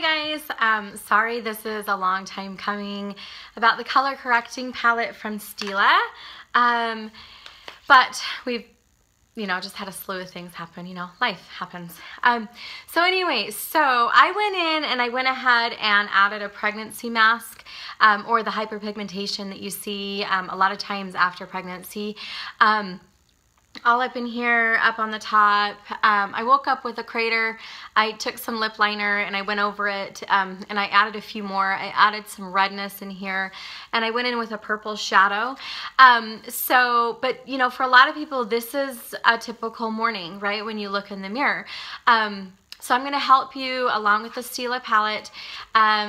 Hi guys, sorry this is a long time coming about the color correcting palette from Stila, but we've just had a slew of things happen, life happens. So anyway, so I went in and I went ahead and added a pregnancy mask, or the hyperpigmentation that you see a lot of times after pregnancy. All up in here, up on the top. I woke up with a crater. I took some lip liner and I went over it, and I added a few more. I added some redness in here, and I went in with a purple shadow. But for a lot of people, this is a typical morning, right? When you look in the mirror. So I'm gonna help you, along with the Stila palette,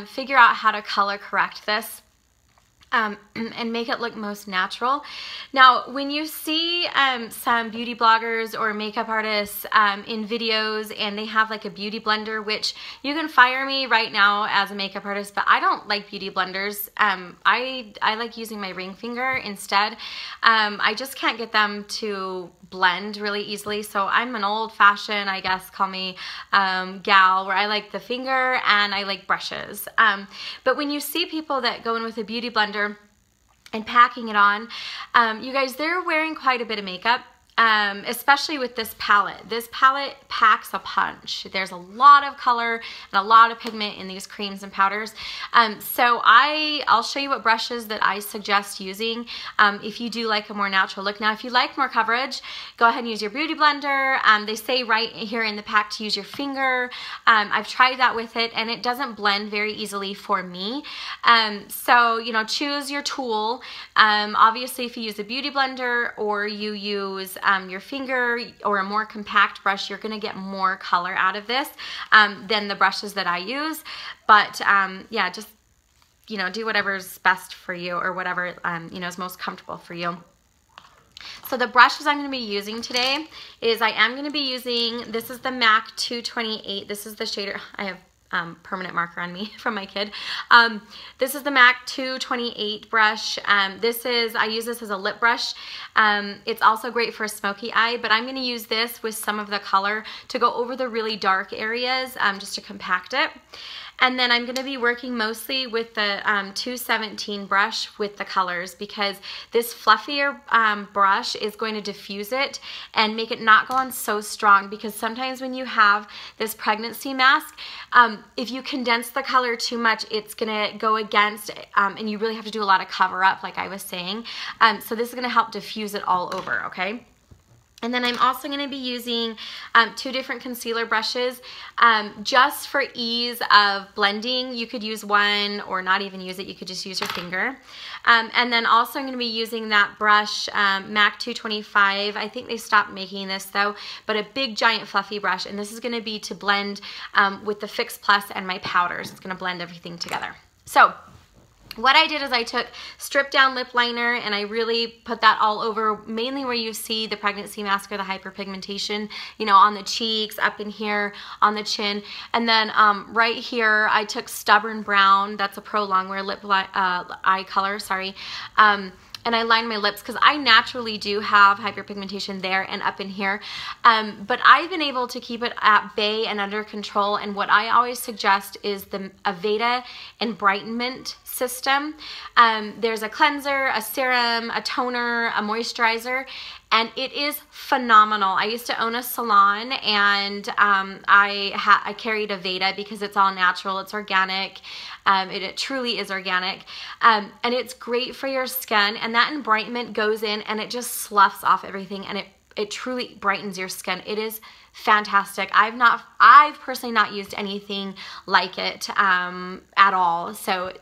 figure out how to color correct this. And make it look most natural. Now, when you see some beauty bloggers or makeup artists in videos and they have like a beauty blender, which you can fire me right now as a makeup artist, but I don't like beauty blenders. I like using my ring finger instead. I just can't get them to blend really easily, so I'm an old-fashioned, I guess, call me gal, where I like the finger and I like brushes. But when you see people that go in with a beauty blender and packing it on, you guys, they're wearing quite a bit of makeup, especially with this palette. This palette packs a punch. There's a lot of color and a lot of pigment in these creams and powders. So I'll show you what brushes that I suggest using if you do like a more natural look. Now, if you like more coverage, go ahead and use your beauty blender. They say right here in the pack to use your finger. I've tried that with it and it doesn't blend very easily for me. So, choose your tool. Obviously, if you use a beauty blender or you use your finger or a more compact brush, you're going to get more color out of this than the brushes that I use. But yeah, just do whatever's best for you, or whatever is most comfortable for you. So the brushes I'm going to be using today is I am going to be using, this is the MAC 228. This is the shader. I have permanent marker on me from my kid. This is the MAC 228 brush. I use this as a lip brush. It's also great for a smoky eye, but I'm going to use this with some of the color to go over the really dark areas, just to compact it. And then I'm going to be working mostly with the 217 brush with the colors, because this fluffier brush is going to diffuse it and make it not go on so strong, because sometimes when you have this pregnancy mask, if you condense the color too much, it's going to go against, and you really have to do a lot of cover up, like I was saying. So this is going to help diffuse it all over, okay? And then I'm also going to be using two different concealer brushes just for ease of blending. You could use one or not even use it. You could just use your finger. And then also I'm going to be using that brush, MAC 225. I think they stopped making this though, but a big giant fluffy brush. And this is going to be to blend with the Fix Plus and my powders. It's going to blend everything together. So what I did is I took stripped down lip liner and I really put that all over, mainly where you see the pregnancy mask or the hyperpigmentation, on the cheeks, up in here, on the chin. And then right here, I took Stubborn Brown. That's a Pro Longwear lip eye color, sorry. And I lined my lips because I naturally do have hyperpigmentation there and up in here. But I've been able to keep it at bay and under control. And what I always suggest is the Aveda Enbrightenment system. There's a cleanser, a serum, a toner, a moisturizer, and it is phenomenal. I used to own a salon, and I carried Aveda because it's all natural, it's organic, it truly is organic, and it's great for your skin, and that enbrightenment goes in and it just sloughs off everything, and it truly brightens your skin. It is fantastic. I've personally not used anything like it at all. So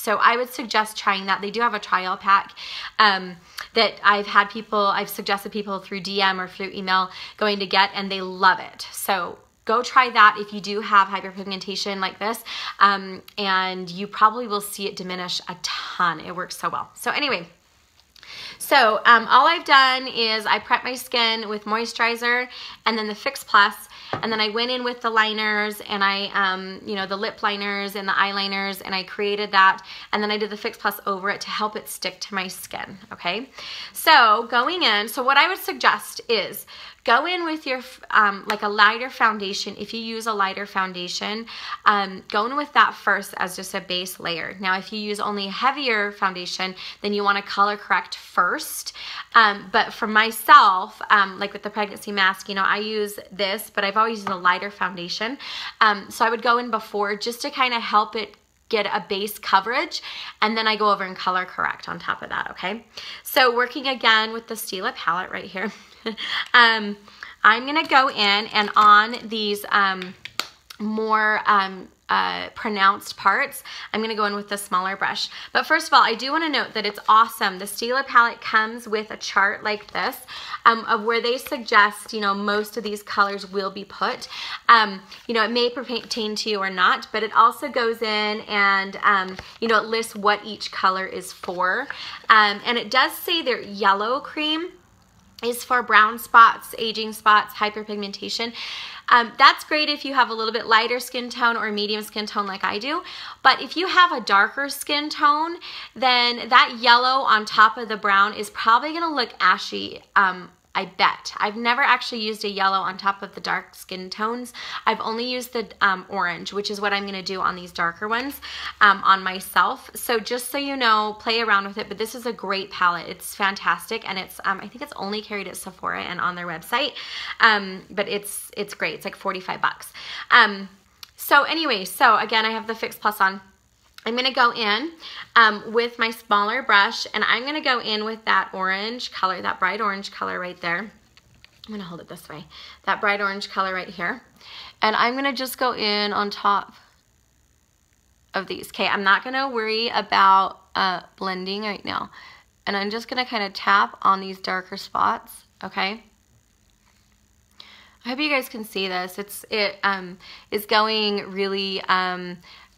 I would suggest trying that. They do have a trial pack that I've suggested people through DM or through email going to get, and they love it. So go try that if you do have hyperpigmentation like this, and you probably will see it diminish a ton. It works so well. So anyway, so all I've done is I prepped my skin with moisturizer and then the Fix Plus, and then I went in with the liners and the lip liners and the eyeliners, and I created that, and then I did the Fix Plus over it to help it stick to my skin, okay? So going in, so what I would suggest is go in with your, like a lighter foundation. If you use a lighter foundation, go in with that first as just a base layer. Now, if you use only a heavier foundation, then you want to color correct first. But for myself, like with the pregnancy mask, you know, I use this, but I've always used a lighter foundation. So I would go in before just to kind of help it get a base coverage, and then I go over and color correct on top of that, okay? So working again with the Stila palette right here, I'm gonna go in and on these more pronounced parts, I'm gonna go in with the smaller brush. But first of all, I do wanna note that it's awesome. The Stila palette comes with a chart like this of where they suggest, you know, most of these colors will be put. You know, it may pertain to you or not, but it also goes in and, you know, it lists what each color is for. And it does say their yellow cream is for brown spots, aging spots, hyperpigmentation. That's great if you have a little bit lighter skin tone or medium skin tone like I do. But if you have a darker skin tone, then that yellow on top of the brown is probably gonna look ashy, I bet. I've never actually used a yellow on top of the dark skin tones. I've only used the orange, which is what I'm gonna do on these darker ones on myself. So just so you know, play around with it, but this is a great palette. It's fantastic, and it's, I think it's only carried at Sephora and on their website, but it's great. It's like 45 bucks. So anyway, so again, I have the Fix Plus on. I'm gonna go in with my smaller brush, and I'm gonna go in with that orange color, that bright orange color right there. I'm gonna hold it this way. That bright orange color right here. And I'm gonna just go in on top of these. Okay, I'm not gonna worry about blending right now. And I'm just gonna kind of tap on these darker spots, okay? I hope you guys can see this. It is going really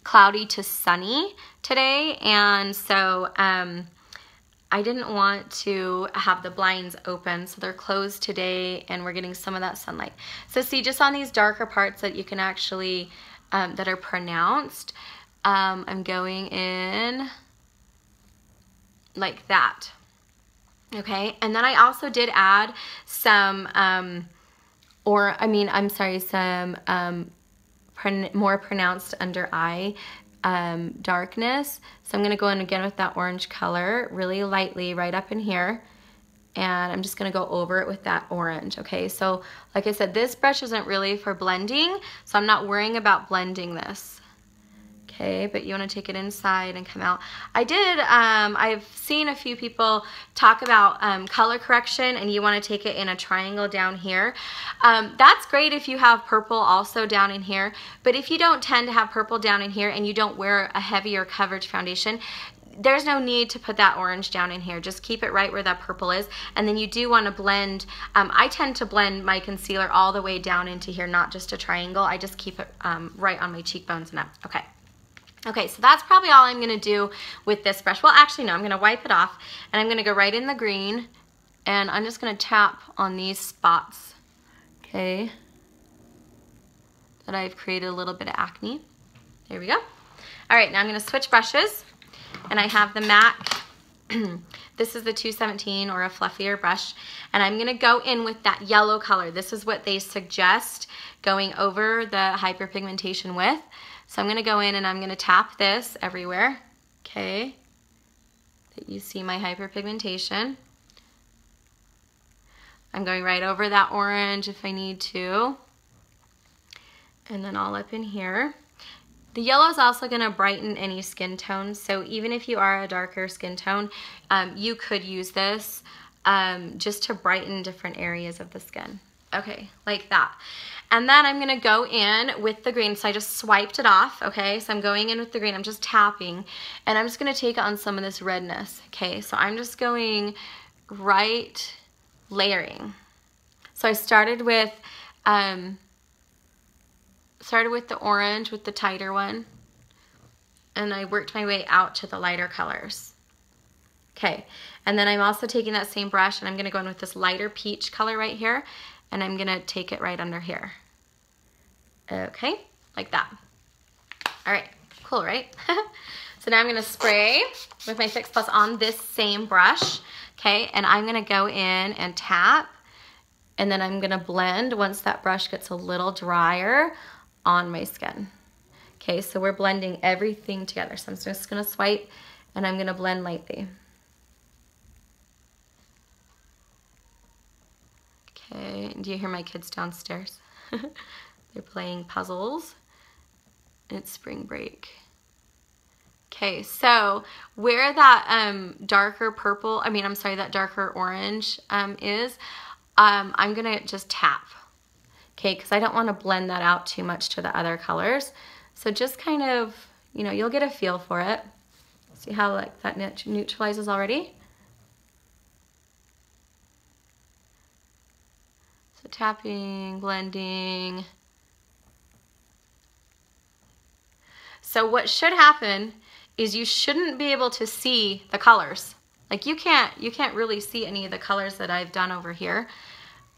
cloudy to sunny today, and so I didn't want to have the blinds open, so they're closed today, and we're getting some of that sunlight. So see, just on these darker parts that you can actually that are pronounced, I'm going in like that, okay? And then I also did add some some more pronounced under eye darkness. So I'm going to go in again with that orange color really lightly right up in here, and I'm just going to go over it with that orange, okay? So like I said, this brush isn't really for blending, so I'm not worrying about blending this, okay? But you want to take it inside and come out. I've seen a few people talk about color correction, and you want to take it in a triangle down here. That's great if you have purple also down in here, but if you don't tend to have purple down in here and you don't wear a heavier coverage foundation, there's no need to put that orange down in here. Just keep it right where that purple is, and then you do want to blend. I tend to blend my concealer all the way down into here, not just a triangle. I just keep it right on my cheekbones and up, okay? Okay, so that's probably all I'm gonna do with this brush. Well, actually, no, I'm gonna wipe it off, and I'm gonna go right in the green, and I'm just gonna tap on these spots, okay, that I've created a little bit of acne. There we go. All right, now I'm gonna switch brushes, and I have the MAC. This is the 217 or a fluffier brush, and I'm gonna go in with that yellow color. This is what they suggest going over the hyperpigmentation with. So I'm gonna go in and I'm gonna tap this everywhere, okay, that you see my hyperpigmentation. I'm going right over that orange if I need to, and then all up in here. The yellow is also gonna brighten any skin tone, so even if you are a darker skin tone, you could use this just to brighten different areas of the skin. Okay, like that. And then I'm gonna go in with the green. So I just swiped it off, okay? So I'm going in with the green, I'm just tapping, and I'm just gonna take on some of this redness, okay? So I'm just going right layering. So I started with the orange with the tighter one, and I worked my way out to the lighter colors. Okay, and then I'm also taking that same brush, and I'm gonna go in with this lighter peach color right here, and I'm gonna take it right under here. Okay, like that. All right, cool, right? So now I'm gonna spray with my Fix Plus on this same brush, okay? And I'm gonna go in and tap and then I'm gonna blend once that brush gets a little drier on my skin. Okay, so we're blending everything together. So I'm just gonna swipe and I'm gonna blend lightly. Okay, do you hear my kids downstairs? They're playing puzzles. It's spring break. Okay, so where that darker purple, that darker orange is, I'm gonna just tap. Okay, because I don't want to blend that out too much to the other colors. So just kind of, you'll get a feel for it. See how like that neutralizes already? So tapping, blending. So what should happen is you shouldn't be able to see the colors. Like you can't really see any of the colors that I've done over here.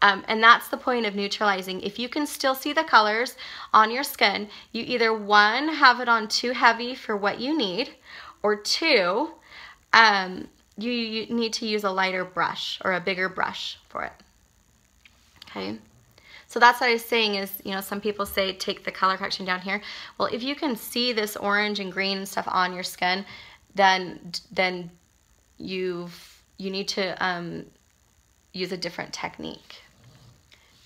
And that's the point of neutralizing. If you can still see the colors on your skin, you either one, have it on too heavy for what you need, or two, you need to use a lighter brush or a bigger brush for it. Okay. So that's what I was saying is, some people say take the color correction down here. Well, if you can see this orange and green and stuff on your skin, then you need to use a different technique.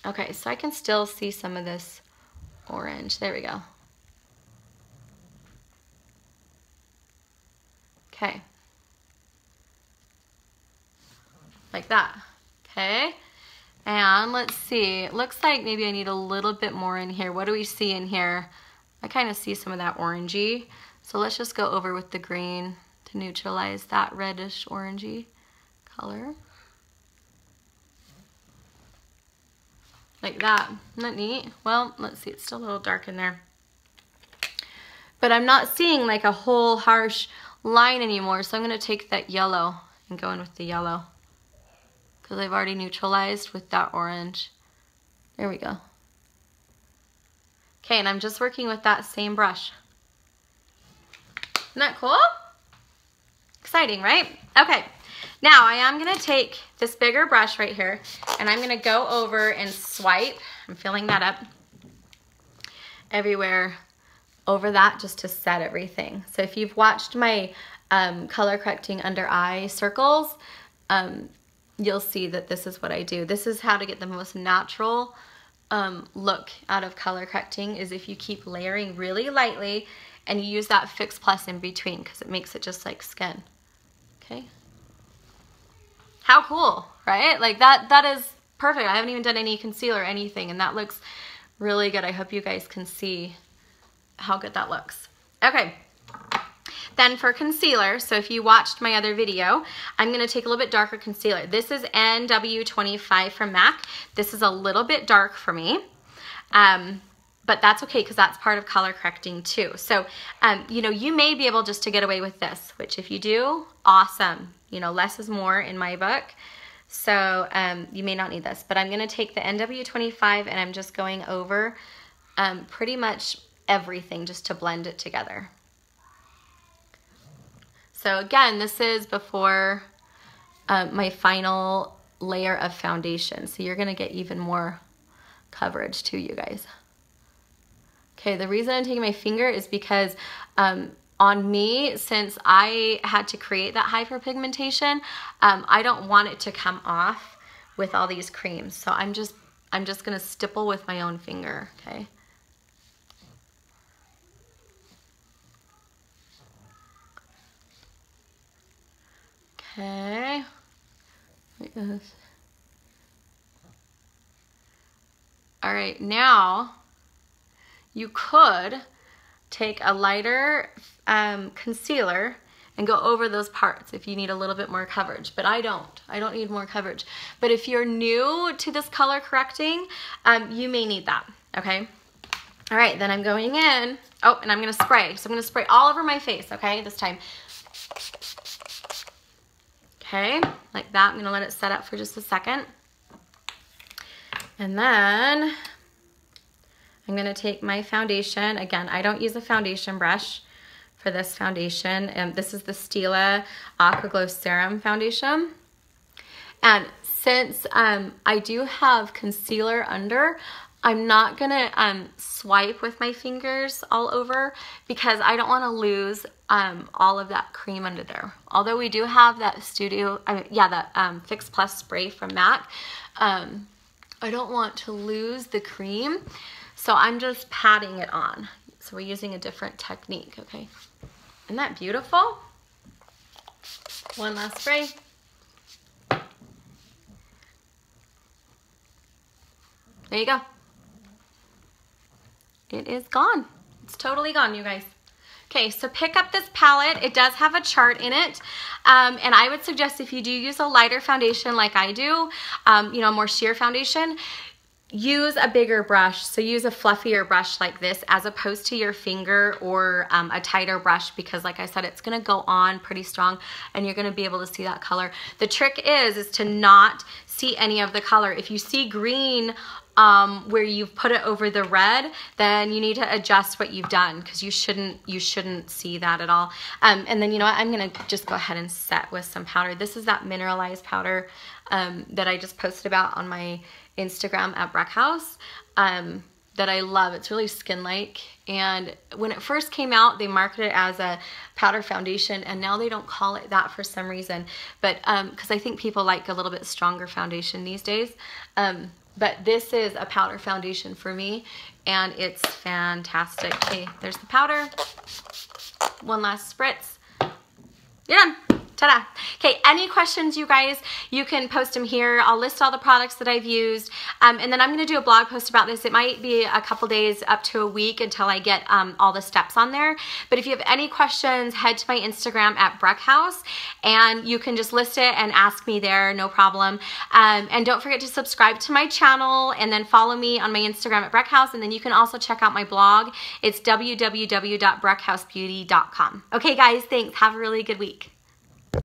Okay, so I can still see some of this orange. There we go. Okay. Like that. Okay. And let's see, it looks like maybe I need a little bit more in here. What do we see in here? I kind of see some of that orangey. So let's just go over with the green to neutralize that reddish orangey color. Like that. Isn't that neat? Well, let's see, it's still a little dark in there. But I'm not seeing like a whole harsh line anymore, so I'm going to take that yellow and go in with the yellow. Because I've already neutralized with that orange. There we go. Okay, and I'm just working with that same brush. Isn't that cool? Exciting, right? Okay, now I am gonna take this bigger brush right here and I'm gonna go over and swipe, I'm filling that up everywhere over that just to set everything. So if you've watched my color correcting under eye circles, you'll see that this is what I do. This is how to get the most natural look out of color correcting, is if you keep layering really lightly and you use that Fix Plus in between because it makes it just like skin. Okay. How cool, right? Like that is perfect. I haven't even done any concealer or anything and that looks really good. I hope you guys can see how good that looks. Okay. Then for concealer, so if you watched my other video, I'm going to take a little bit darker concealer. This is NW25 from MAC. This is a little bit dark for me, but that's okay because that's part of color correcting too. So, you may be able just to get away with this, which if you do, awesome. Less is more in my book. So you may not need this, but I'm going to take the NW25 and I'm just going over pretty much everything just to blend it together. So again, this is before my final layer of foundation. So you're gonna get even more coverage too, you guys. Okay, the reason I'm taking my finger is because on me, since I had to create that hyperpigmentation, I don't want it to come off with all these creams. So I'm just gonna stipple with my own finger, okay? Okay, all right, now you could take a lighter concealer and go over those parts if you need a little bit more coverage, but I don't need more coverage. But if you're new to this color correcting, you may need that, okay? All right, then I'm going in, oh, and I'm gonna spray. So I'm gonna spray all over my face, okay, this time. Okay, like that. I'm gonna let it set up for just a second. And then I'm gonna take my foundation. Again, I don't use a foundation brush for this foundation. This is the Stila Aqua Glow Serum foundation. And since I do have concealer under, I'm not gonna swipe with my fingers all over because I don't want to lose all of that cream under there. Although we do have that Fix Plus spray from MAC, I don't want to lose the cream, so I'm just patting it on. So we're using a different technique, okay? Isn't that beautiful? One last spray. There you go. It is gone. It's totally gone, you guys. Okay, so pick up this palette. It does have a chart in it. And I would suggest if you do use a lighter foundation like I do, you know, more sheer foundation, use a bigger brush. So use a fluffier brush like this as opposed to your finger or a tighter brush, because like I said, it's gonna go on pretty strong and you're gonna be able to see that color. The trick is to not see any of the color. If you see green where you've put it over the red, then you need to adjust what you've done, because you shouldn't see that at all. And then, you know what, I'm gonna just go ahead and set with some powder. This is that mineralized powder that I just posted about on my Instagram at Breckhouse that I love. It's really skin-like, and when it first came out, they marketed it as a powder foundation, and now they don't call it that for some reason, but because I think people like a little bit stronger foundation these days. But this is a powder foundation for me, and it's fantastic. Okay, there's the powder. One last spritz. You're done. Ta-da. Okay, any questions, you guys, you can post them here. I'll list all the products that I've used, and then I'm going to do a blog post about this. It might be a couple days up to a week until I get all the steps on there. But if you have any questions, head to my Instagram at Breckhouse, and you can just list it and ask me there, no problem. And don't forget to subscribe to my channel, and then follow me on my Instagram at Breckhouse, and then you can also check out my blog. It's www.breckHousebeauty.com. Okay, guys, thanks. Have a really good week.